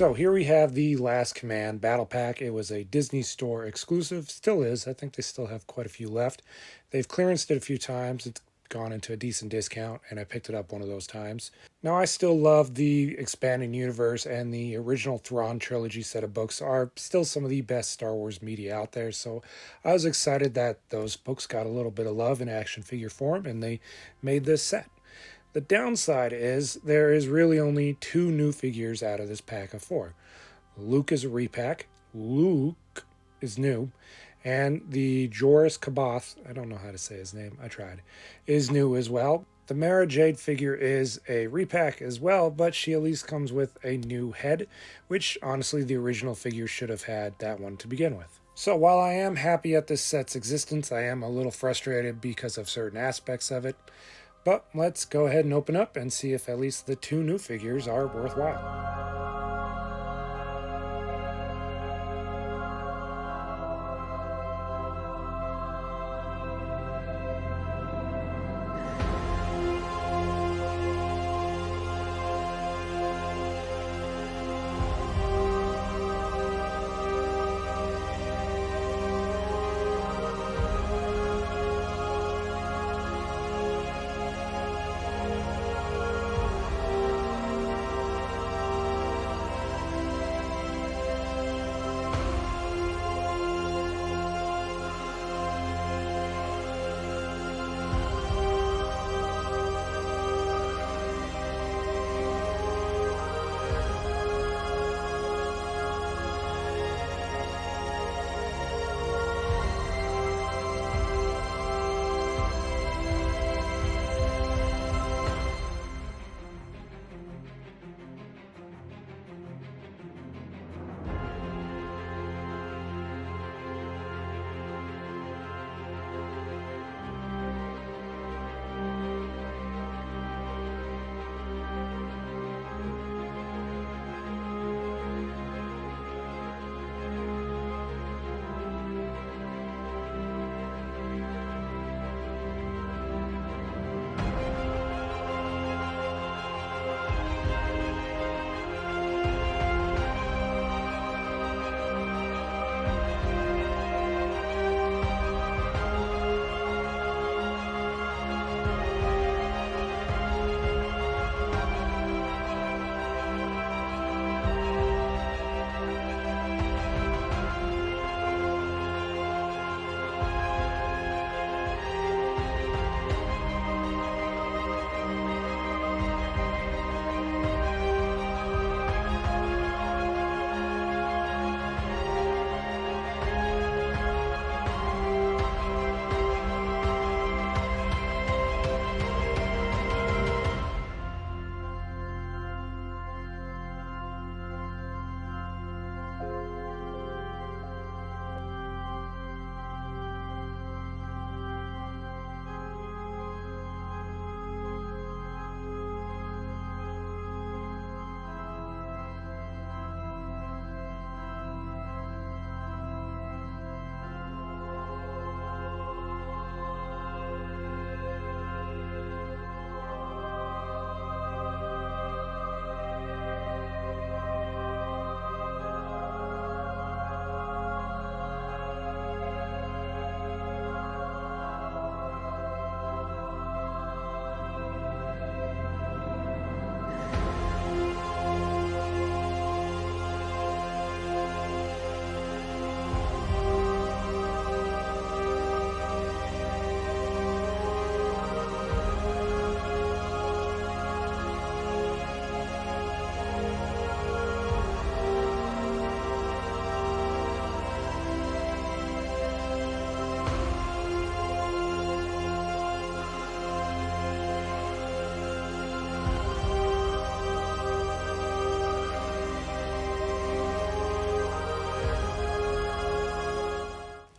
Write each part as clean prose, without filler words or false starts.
So here we have the Last Command Battle Pack. It was a Disney Store exclusive, still is. I think they still have quite a few left. They've clearanced it a few times. It's gone into a decent discount, and I picked it up one of those times. Now, I still love the expanding universe, and the original Thrawn trilogy set of books are still some of the best Star Wars media out there, so I was excited that those books got a little bit of love in action figure form, and they made this set. The downside is there is really only 2 new figures out of this pack of 4. Luke is a repack, Luke is new, and the Joruus C'Baoth, I don't know how to say his name, I tried, is new as well. The Mara Jade figure is a repack as well, but she at least comes with a new head, which honestly the original figure should have had that one to begin with. So while I am happy at this set's existence, I am a little frustrated because of certain aspects of it. But let's go ahead and open up and see if at least the 2 new figures are worthwhile.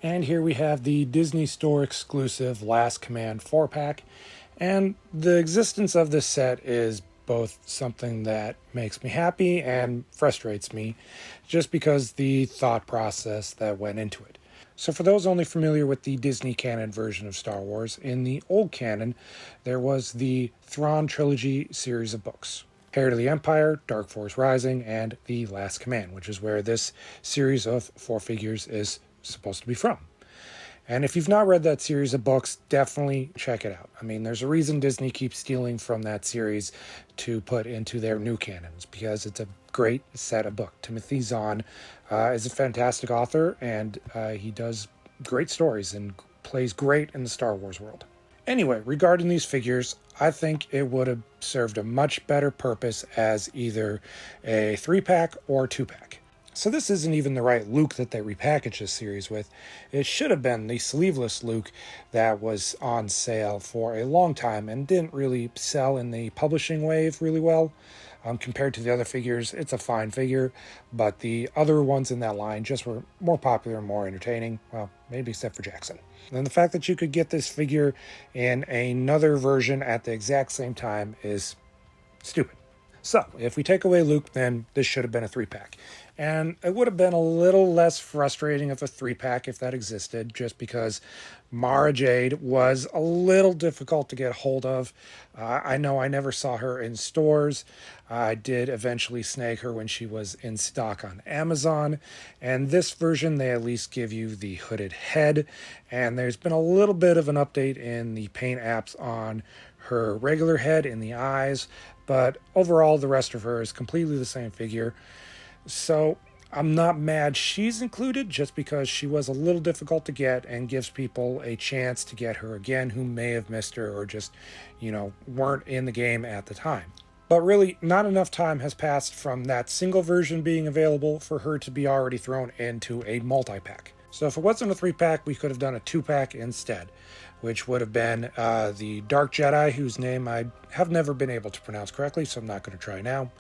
And here we have the Disney Store exclusive Last Command 4-pack. And the existence of this set is both something that makes me happy and frustrates me, just because the thought process that went into it. So for those only familiar with the Disney canon version of Star Wars, in the old canon, there was the Thrawn trilogy series of books. Heir to the Empire, Dark Force Rising, and The Last Command, which is where this series of 4 figures is supposed to be from. And if you've not read that series of books, definitely check it out. I mean, there's a reason Disney keeps stealing from that series to put into their new canons, because it's a great set of books. Timothy Zahn is a fantastic author, and he does great stories and plays great in the Star Wars world. Anyway, regarding these figures, I think it would have served a much better purpose as either a 3-pack or 2-pack. So this isn't even the right Luke that they repackaged this series with. It should have been the sleeveless Luke that was on sale for a long time and didn't really sell in the publishing wave really well. Compared to the other figures, it's a fine figure, but the other ones in that line just were more popular and more entertaining. Well, maybe except for Jackson. And the fact that you could get this figure in another version at the exact same time is stupid. So, if we take away Luke, then this should have been a 3-pack. And it would have been a little less frustrating of a 3-pack if that existed, just because Mara Jade was a little difficult to get hold of. I know I never saw her in stores. I did eventually snag her when she was in stock on Amazon. And this version, they at least give you the hooded head. And there's been a little bit of an update in the paint apps on her regular head in the eyes. But overall, the rest of her is completely the same figure. So I'm not mad she's included, just because she was a little difficult to get and gives people a chance to get her again who may have missed her or just, weren't in the game at the time. But really, not enough time has passed from that single version being available for her to be already thrown into a multi-pack. So if it wasn't a 3-pack, we could have done a 2-pack instead, which would have been the Dark Jedi, whose name I have never been able to pronounce correctly, so I'm not going to try now.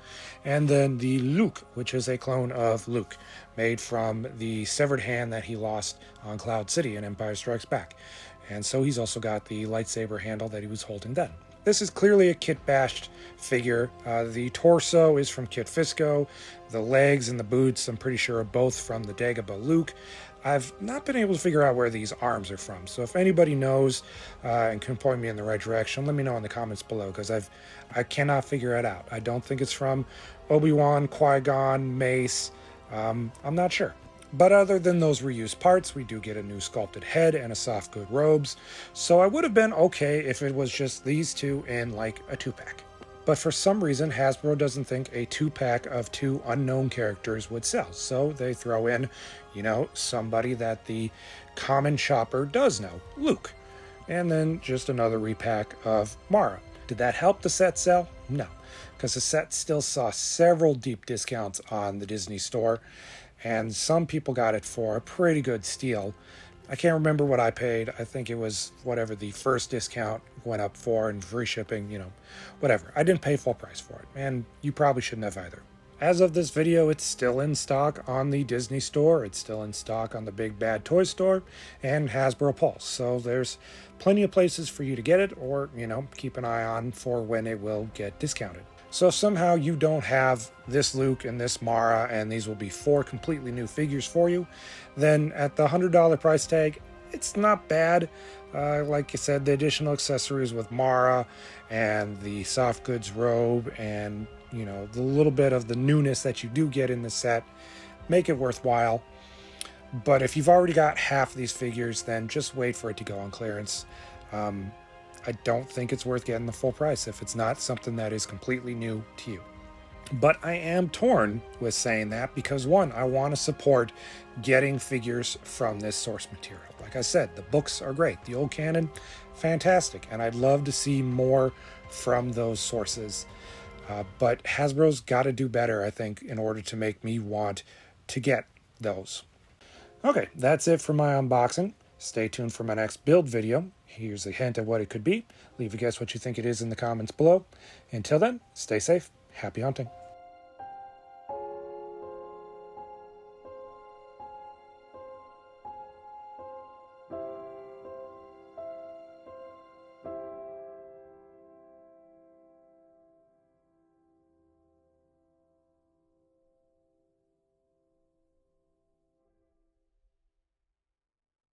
And then the Luke, which is a clone of Luke, made from the severed hand that he lost on Cloud City in Empire Strikes Back. And so he's also got the lightsaber handle that he was holding then. This is clearly a kit bashed figure. The torso is from Kit Fisto. The legs and the boots, I'm pretty sure, are both from the Dagobah Luke. I've not been able to figure out where these arms are from, so if anybody knows and can point me in the right direction, let me know in the comments below, because I cannot figure it out. I don't think it's from Obi-Wan, Qui-Gon, Mace. I'm not sure. But other than those reused parts, we do get a new sculpted head and a soft good robes, so I would have been okay if it was just these two in like a 2-pack. But for some reason, Hasbro doesn't think a 2-pack of 2 unknown characters would sell. So they throw in, somebody that the common shopper does know, Luke. And then just another repack of Mara. Did that help the set sell? No, because the set still saw several deep discounts on the Disney store. And some people got it for a pretty good steal. I can't remember what I paid. I think it was whatever the first discount went up for, and free shipping, whatever. I didn't pay full price for it, and you probably shouldn't have either. As of this video, it's still in stock on the Disney store. It's still in stock on the Big Bad Toy Store and Hasbro Pulse. So there's plenty of places for you to get it, or, keep an eye on for when it will get discounted. So if somehow you don't have this Luke and this Mara, and these will be 4 completely new figures for you, then at the $100 price tag, it's not bad. Like I said, the additional accessories with Mara and the soft goods robe and, the little bit of the newness that you do get in the set make it worthwhile. But if you've already got half of these figures, then just wait for it to go on clearance. I don't think it's worth getting the full price if it's not something that is completely new to you. But I am torn with saying that because, one, I want to support getting figures from this source material. Like I said, the books are great. The old canon, fantastic. And I'd love to see more from those sources. But Hasbro's got to do better, I think, in order to make me want to get those. Okay, that's it for my unboxing. Stay tuned for my next build video. Here's a hint at what it could be. Leave a guess what you think it is in the comments below. Until then, stay safe. Happy hunting.